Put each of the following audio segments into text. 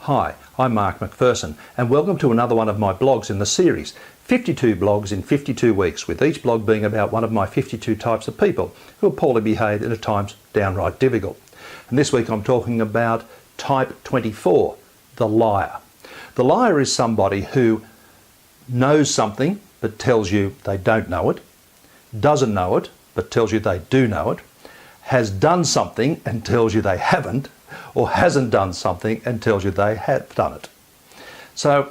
Hi, I'm Mark McPherson and welcome to another one of my blogs in the series, 52 blogs in 52 weeks, with each blog being about one of my 52 types of people who are poorly behaved and at times downright difficult. And this week I'm talking about type 24, the liar. The liar is somebody who knows something but tells you they don't know it, doesn't know it but tells you they do know it, has done something and tells you they haven't, or hasn't done something and tells you they have done it. So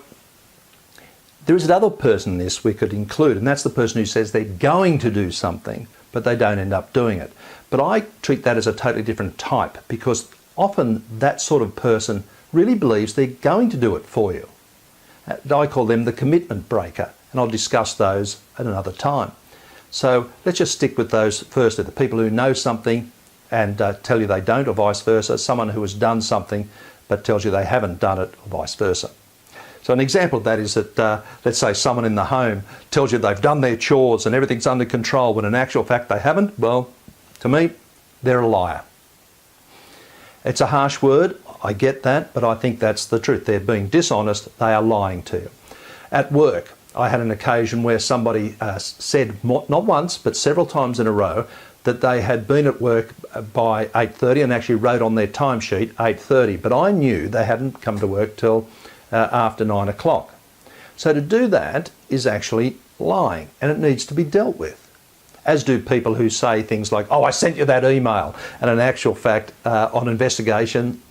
there is another person in this we could include, and that's the person who says they're going to do something but they don't end up doing it. But I treat that as a totally different type, because often that sort of person really believes they're going to do it for you. I call them the commitment breaker, and I'll discuss those at another time. So let's just stick with those firstly, the people who know something and tell you they don't, or vice versa, someone who has done something but tells you they haven't done it, or vice versa. So an example of that is that, let's say someone in the home tells you they've done their chores and everything's under control, when in actual fact they haven't. Well, to me, they're a liar. It's a harsh word, I get that, but I think that's the truth. They're being dishonest, they are lying to you. At work, I had an occasion where somebody said, not once, but several times in a row, that they had been at work by 8:30 and actually wrote on their timesheet 8:30, but I knew they hadn't come to work till after 9 o'clock. So to do that is actually lying, and it needs to be dealt with. As do people who say things like, oh, I sent you that email, and in actual fact, on investigation,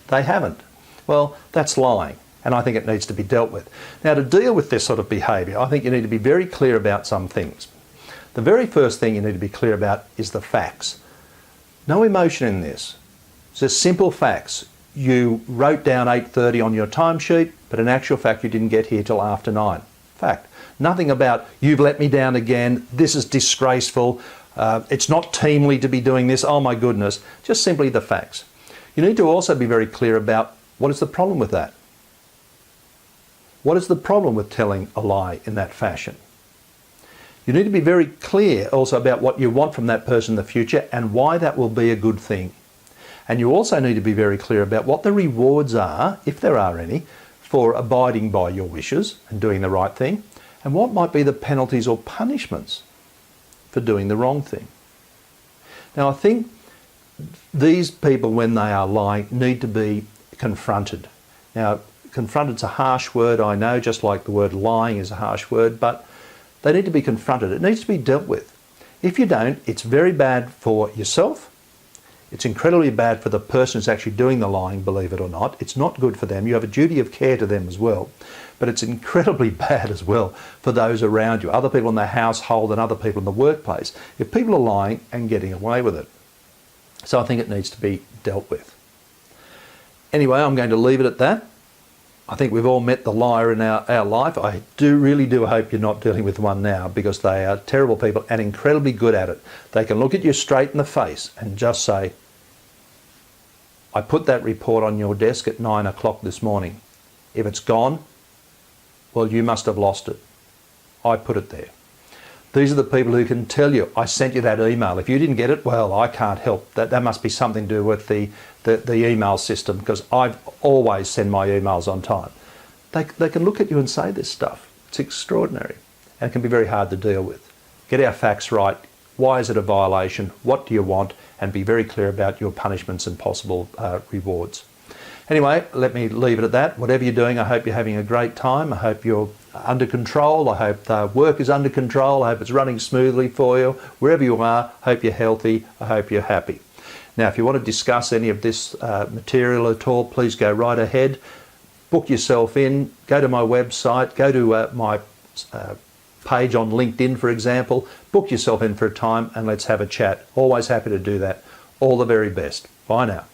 they haven't. Well, that's lying, and I think it needs to be dealt with. Now, to deal with this sort of behaviour, I think you need to be very clear about some things. The very first thing you need to be clear about is the facts. No emotion in this. It's just simple facts. You wrote down 8:30 on your timesheet, but in actual fact you didn't get here till after 9. Fact. Nothing about, you've let me down again, this is disgraceful, it's not teamly to be doing this, oh my goodness. Just simply the facts. You need to also be very clear about what is the problem with that. What is the problem with telling a lie in that fashion? You need to be very clear also about what you want from that person in the future and why that will be a good thing. And you also need to be very clear about what the rewards are, if there are any, for abiding by your wishes and doing the right thing, and what might be the penalties or punishments for doing the wrong thing. Now, I think these people, when they are lying, need to be confronted. Now, confronted's a harsh word, I know, just like the word lying is a harsh word, but they need to be confronted. It needs to be dealt with. If you don't, it's very bad for yourself. It's incredibly bad for the person who's actually doing the lying, believe it or not. It's not good for them. You have a duty of care to them as well. But it's incredibly bad as well for those around you, other people in the household and other people in the workplace, if people are lying and getting away with it. So I think it needs to be dealt with. Anyway, I'm going to leave it at that. I think we've all met the liar in our life. I really do hope you're not dealing with one now, because they are terrible people and incredibly good at it. They can look at you straight in the face and just say, I put that report on your desk at 9 o'clock this morning. If it's gone, well, you must have lost it. I put it there. These are the people who can tell you, I sent you that email. If you didn't get it, well, I can't help. That must be something to do with the email system, because I've always send my emails on time. They can look at you and say this stuff. It's extraordinary, and it can be very hard to deal with. Get our facts right. Why is it a violation? What do you want? And be very clear about your punishments and possible rewards. Anyway, let me leave it at that. Whatever you're doing, I hope you're having a great time. I hope you're under control. I hope the work is under control. I hope it's running smoothly for you. Wherever you are, I hope you're healthy. I hope you're happy. Now, if you want to discuss any of this material at all, please go right ahead. Book yourself in. Go to my website. Go to my page on LinkedIn, for example. Book yourself in for a time and let's have a chat. Always happy to do that. All the very best. Bye now.